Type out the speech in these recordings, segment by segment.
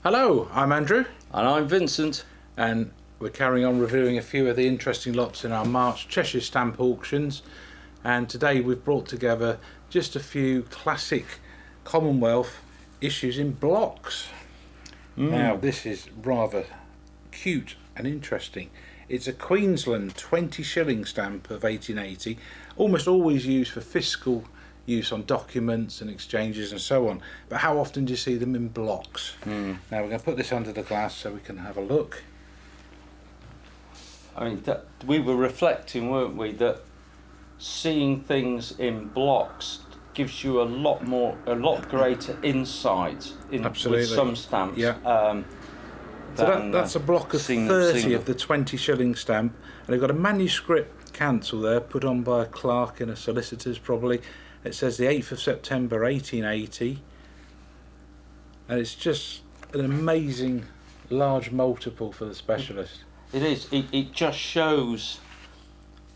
Hello, I'm Andrew. And I'm Vincent. And we're carrying on reviewing a few of the interesting lots in our March Cheshire stamp auctions. And today we've brought together just a few classic Commonwealth issues in blocks. Now this is rather cute and interesting. It's a Queensland 20 shilling stamp of 1880, almost always used for fiscal use on documents and exchanges and so on. But how often do you see them in blocks? Now we're going to put this under the glass so we can have a look. I mean, we were reflecting, weren't we, that seeing things in blocks gives you a lot greater insight with some stamps. Yeah. So that's a block of 30 of the 20 shilling stamp, and they've got a manuscript cancel there put on by a clerk in a solicitor's probably. It says the 8th of September 1880, and it's just an amazing large multiple for the specialist. It is. It just shows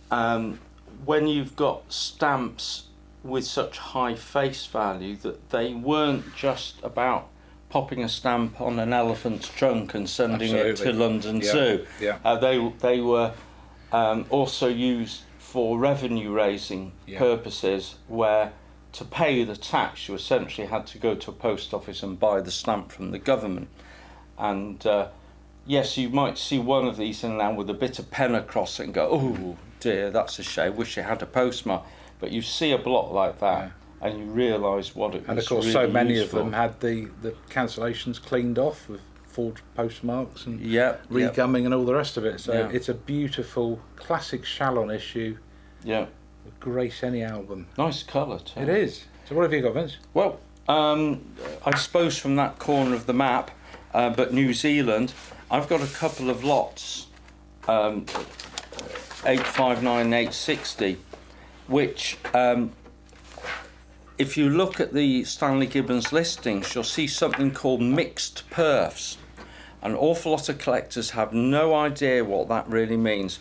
when you've got stamps with such high face value that they weren't just about popping a stamp on an elephant's trunk and sending it to London Zoo. They were also used for revenue raising purposes, where to pay the tax you essentially had to go to a post office and buy the stamp from the government. And yes, you might see one of these in now with a bit of pen across it and go, oh dear, that's a shame, wish it had a postmark. But you see a block like that and you realise what it was. And of course, really so many useful. of them had the cancellations cleaned off with forged postmarks and re-gumming and all the rest of it. So it's a beautiful classic Chalon issue. Yeah. Would grace any album. Nice colour too. It is. So what have you got, Vince? Well, I suppose from that corner of the map, but New Zealand, I've got a couple of lots, 859 and 860, which if you look at the Stanley Gibbons listings, you'll see something called mixed perfs. An awful lot of collectors have no idea what that really means.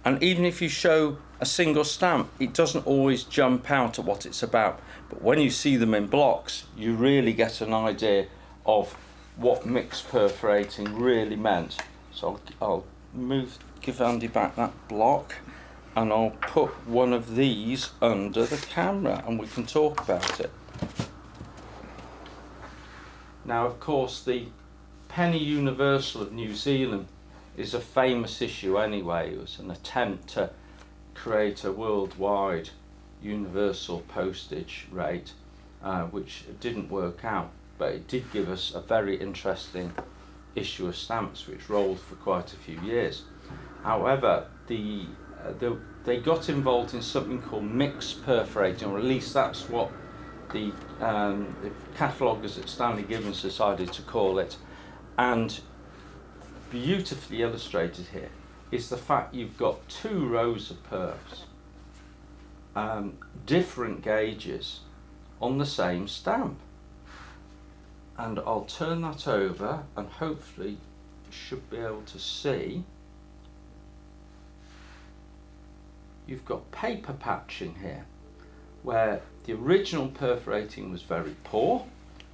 And even if you show a single stamp, it doesn't always jump out at what it's about. But when you see them in blocks, you really get an idea of what mixed perforating really meant. So I'll give Andy back that block, and I'll put one of these under the camera and we can talk about it. Now, of course, the Penny Universal of New Zealand is a famous issue anyway. It was an attempt to create a worldwide universal postage rate, which didn't work out, but it did give us a very interesting issue of stamps which rolled for quite a few years. However, they got involved in something called mixed perforating, or at least that's what the cataloguers at Stanley Gibbons decided to call it. And beautifully illustrated here is the fact you've got two rows of perfs, different gauges on the same stamp. And I'll turn that over and hopefully you should be able to see you've got paper patching here, where the original perforating was very poor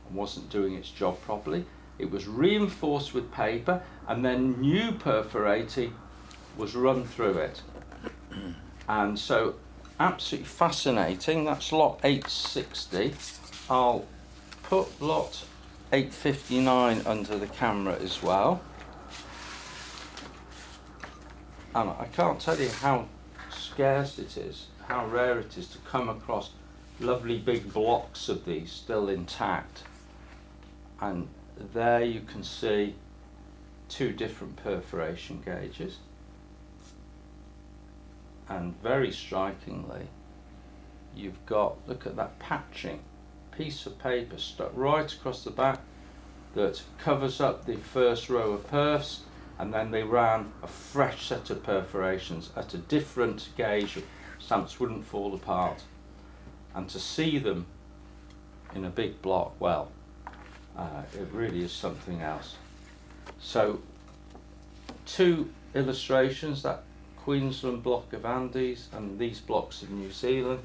and wasn't doing its job properly. It was reinforced with paper, and then new perforating was run through it. And so absolutely fascinating. That's lot 860. I'll put lot 859 under the camera as well. And I can't tell you how scarce it is, how rare it is to come across lovely big blocks of these still intact. And there you can see two different perforation gauges, and very strikingly you've got, look at that patching, piece of paper stuck right across the back that covers up the first row of perfs, and then they ran a fresh set of perforations at a different gauge. Stamps wouldn't fall apart, and to see them in a big block, well, it really is something else. So two illustrations, that Queensland block of Andes and these blocks of New Zealand,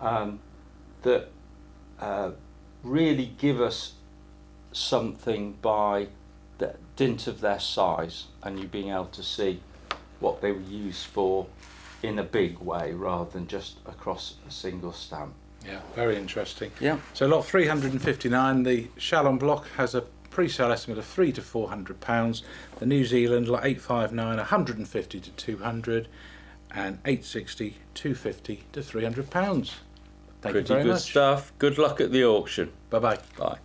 that really give us something by the dint of their size, and you being able to see what they were used for in a big way rather than just across a single stamp. Yeah, very interesting. Yeah. So lot 359, the Chalon block has a pre-sale estimate of £300 to £400. The New Zealand lot 859, 150 to 200, and 860, 250 to £300. Thank you Pretty very good much. stuff. Good luck at the auction. Bye bye. Bye.